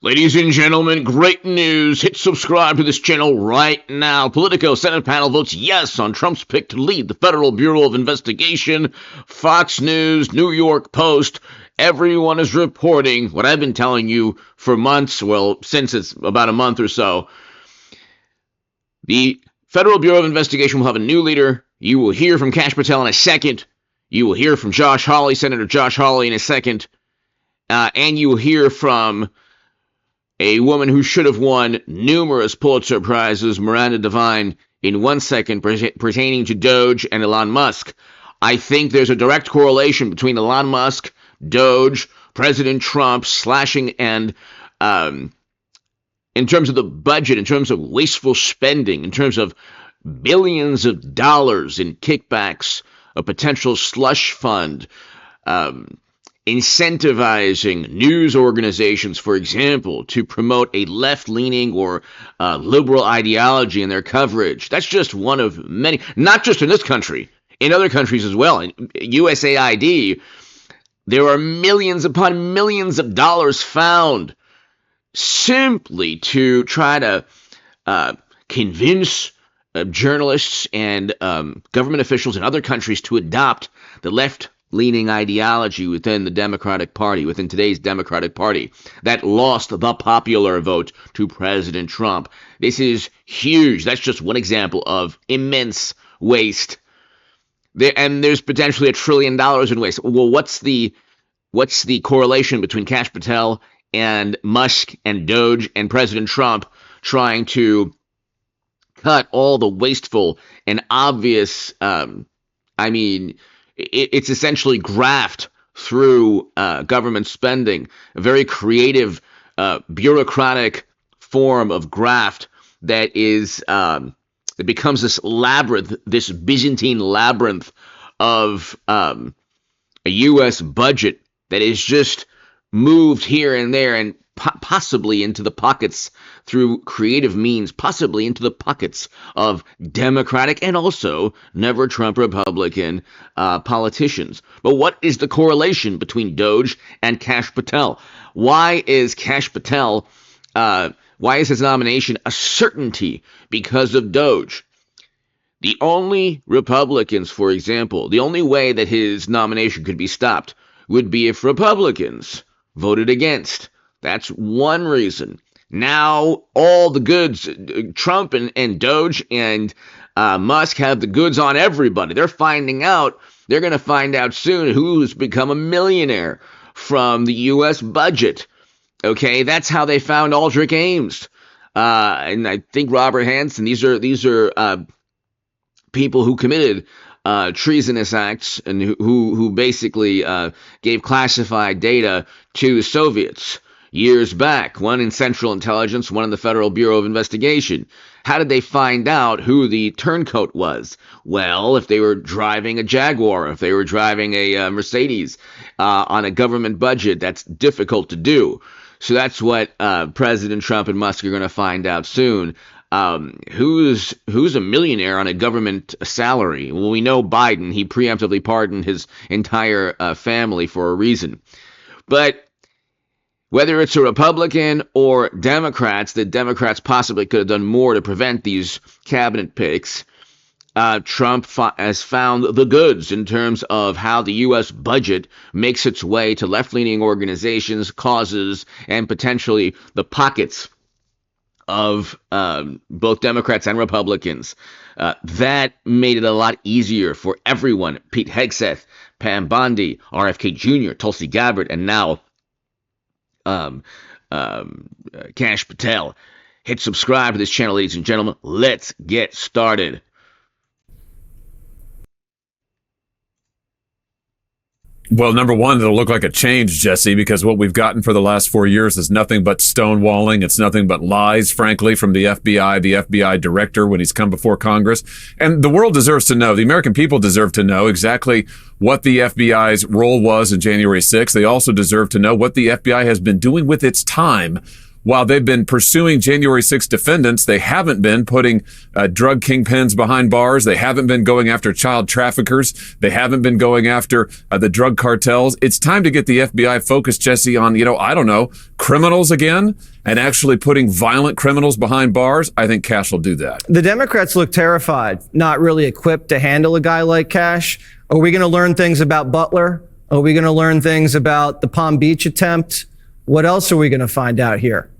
Ladies and gentlemen, great news. Hit subscribe to this channel right now. Politico Senate panel votes yes on Trump's pick to lead the Federal Bureau of Investigation. Fox News, New York Post, everyone is reporting what I've been telling you for months, well, since it's about a month or so. The Federal Bureau of Investigation will have a new leader. You will hear from Kash Patel in a second. You will hear from Josh Hawley, Senator Josh Hawley, in a second. And you will hear from a woman who should have won numerous Pulitzer Prizes, Miranda Devine, in 1 second, pertaining to DOGE and Elon Musk. I think there's a direct correlation between Elon Musk, DOGE, President Trump slashing, and in terms of the budget, in terms of wasteful spending, in terms of billions of dollars in kickbacks, a potential slush fund, incentivizing news organizations, for example, to promote a left-leaning or liberal ideology in their coverage. That's just one of many, not just in this country, in other countries as well. In USAID, there are millions upon millions of dollars found simply to try to convince journalists and government officials in other countries to adopt the left-leaning ideology within the Democratic Party, within today's Democratic Party, that lost the popular vote to President Trump. This is huge. That's just one example of immense waste. And there's potentially $1 trillion in waste. Well, what's the correlation between Kash Patel and Musk and DOGE and President Trump trying to cut all the wasteful and obvious, it's essentially graft through government spending, a very creative, bureaucratic form of graft that is that becomes this labyrinth, this Byzantine labyrinth of a U.S. budget that is just moved here and there and possibly into the pockets through creative means, possibly into the pockets of Democratic and also never Trump Republican politicians. But what is the correlation between DOGE and Kash Patel? Why is Kash Patel, why is his nomination a certainty because of DOGE? The only Republicans, for example, the only way that his nomination could be stopped would be if Republicans voted against. That's one reason. Now all the goods, Trump and DOGE and Musk have the goods on everybody. They're going to find out soon who's become a millionaire from the U.S. budget. Okay, that's how they found Aldrich Ames. And I think Robert Hansen, these are people who committed treasonous acts and who basically gave classified data to the Soviets years back, one in Central Intelligence, one in the Federal Bureau of Investigation. How did they find out who the turncoat was? Well, if they were driving a Jaguar, if they were driving a Mercedes on a government budget, that's difficult to do. So that's what President Trump and Musk are going to find out soon. Who's a millionaire on a government salary? Well, we know Biden. He preemptively pardoned his entire family for a reason. But whether it's a Republican or Democrats, the Democrats possibly could have done more to prevent these cabinet picks. Trump has found the goods in terms of how the U.S. budget makes its way to left-leaning organizations, causes, and potentially the pockets of both Democrats and Republicans. That made it a lot easier for everyone. Pete Hegseth, Pam Bondi, RFK Jr., Tulsi Gabbard, and now Kash Patel. Hit subscribe to this channel, ladies and gentlemen. Let's get started. Well, number one, it'll look like a change, Jesse, because what we've gotten for the last 4 years is nothing but stonewalling. It's nothing but lies, frankly, from the FBI director when he's come before Congress. And the world deserves to know, the American people deserve to know exactly what the FBI's role was in January 6th. They also deserve to know what the FBI has been doing with its time while they've been pursuing January 6th defendants, they haven't been putting drug kingpins behind bars. They haven't been going after child traffickers. They haven't been going after the drug cartels. It's time to get the FBI focused, Jesse, on, I don't know, criminals again, and actually putting violent criminals behind bars. I think Kash will do that. The Democrats look terrified, not really equipped to handle a guy like Kash. Are we going to learn things about Butler? Are we going to learn things about the Palm Beach attempt? What else are we going to find out here?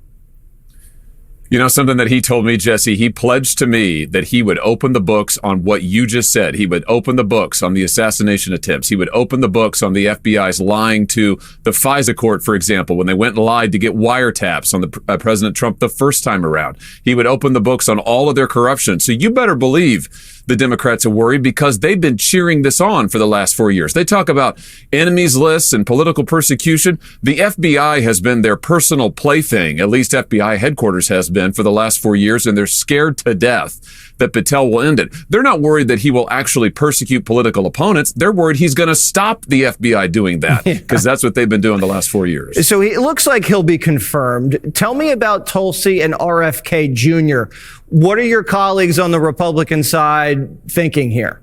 Something that he told me, Jesse, he pledged to me that he would open the books on what you just said. He would open the books on the assassination attempts. He would open the books on the FBI's lying to the FISA court, for example, when they went and lied to get wiretaps on the President Trump the first time around. He would open the books on all of their corruption. So you better believe the Democrats are worried, because they've been cheering this on for the last 4 years. They talk about enemies lists and political persecution. The FBI has been their personal plaything, at least FBI headquarters has been for the last 4 years, and they're scared to death that Patel will end it. They're not worried that he will actually persecute political opponents. They're worried he's going to stop the FBI doing that, because that's what they've been doing the last 4 years. So it looks like he'll be confirmed. Tell me about Tulsi and RFK Jr. What are your colleagues on the Republican side thinking here?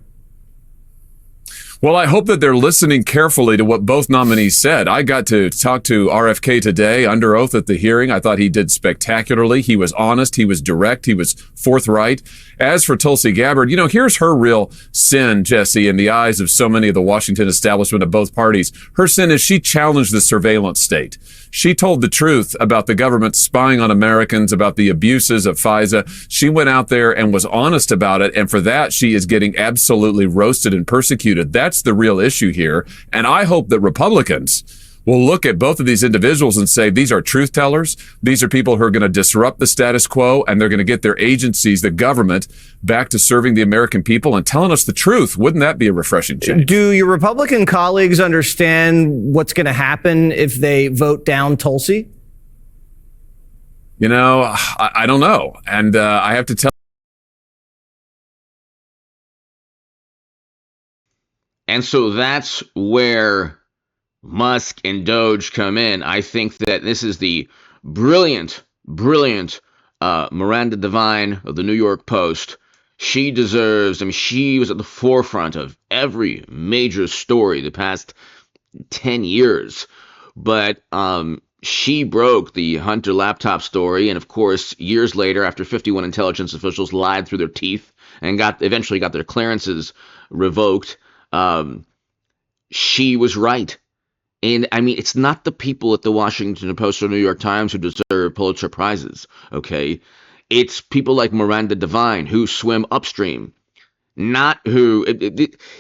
Well, I hope that they're listening carefully to what both nominees said. I got to talk to RFK today under oath at the hearing. I thought he did spectacularly. He was honest. He was direct. He was forthright. As for Tulsi Gabbard, here's her real sin, Jesse, in the eyes of so many of the Washington establishment of both parties. Her sin is she challenged the surveillance state. She told the truth about the government spying on Americans, about the abuses of FISA. She went out there and was honest about it. And for that, she is getting absolutely roasted and persecuted. That's the real issue here. And I hope that Republicans will look at both of these individuals and say, these are truth tellers. These are people who are going to disrupt the status quo, and they're going to get their agencies, the government, back to serving the American people and telling us the truth. Wouldn't that be a refreshing change? Do your Republican colleagues understand what's going to happen if they vote down Tulsi? I don't know. And I have to tell. And so that's where Musk and DOGE come in. I think that this is the brilliant Miranda Devine of the New York Post. She deserves, she was at the forefront of every major story the past 10 years. But she broke the Hunter laptop story. And of course, years later, after 51 intelligence officials lied through their teeth and eventually got their clearances revoked, she was right. And it's not the people at the Washington Post or New York Times who deserve Pulitzer Prizes, okay? It's people like Miranda Devine who swim upstream, not who...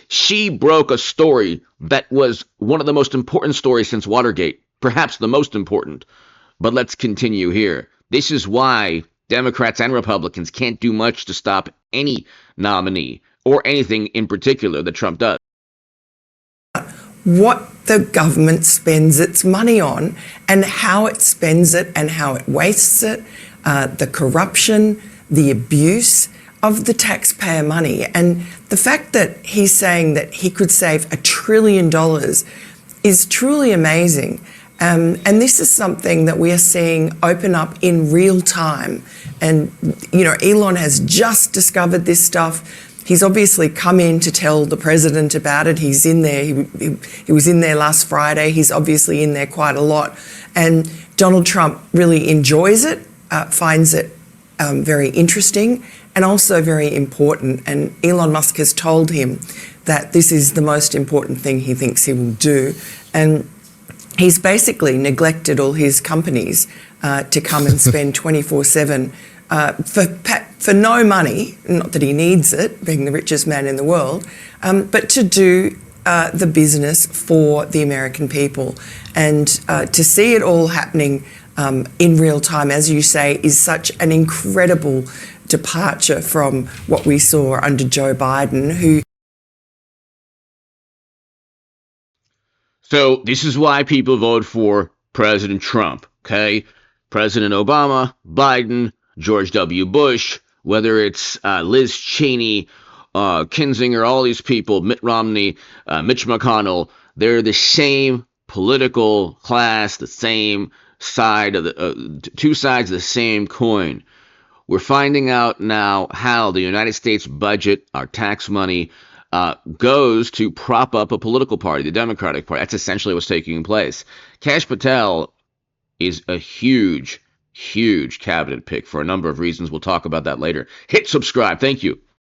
She broke a story that was one of the most important stories since Watergate, perhaps the most important. But let's continue here. This is why Democrats and Republicans can't do much to stop any nominee or anything in particular that Trump does. What the government spends its money on and how it spends it and how it wastes it, the corruption, the abuse of the taxpayer money. And the fact that he's saying that he could save $1 trillion is truly amazing. And this is something that we are seeing open up in real time. And, Elon has just discovered this stuff. He's obviously come in to tell the president about it. He's in there. He was in there last Friday. He's obviously in there quite a lot. And Donald Trump really enjoys it, finds it very interesting and also very important. And Elon Musk has told him that this is the most important thing he thinks he will do. And he's basically neglected all his companies to come and spend 24/7 for no money, not that he needs it, being the richest man in the world, but to do the business for the American people. And to see it all happening in real time, as you say, is such an incredible departure from what we saw under Joe Biden, who... So this is why people vote for President Trump, okay? President Obama, Biden, George W. Bush, whether it's Liz Cheney, Kinzinger, all these people, Mitt Romney, Mitch McConnell, they're the same political class, the same side of the two sides of the same coin. We're finding out now how the United States budget, our tax money, goes to prop up a political party, the Democratic Party. That's essentially what's taking place. Kash Patel is a huge cabinet pick for a number of reasons. We'll talk about that later. Hit subscribe. Thank you.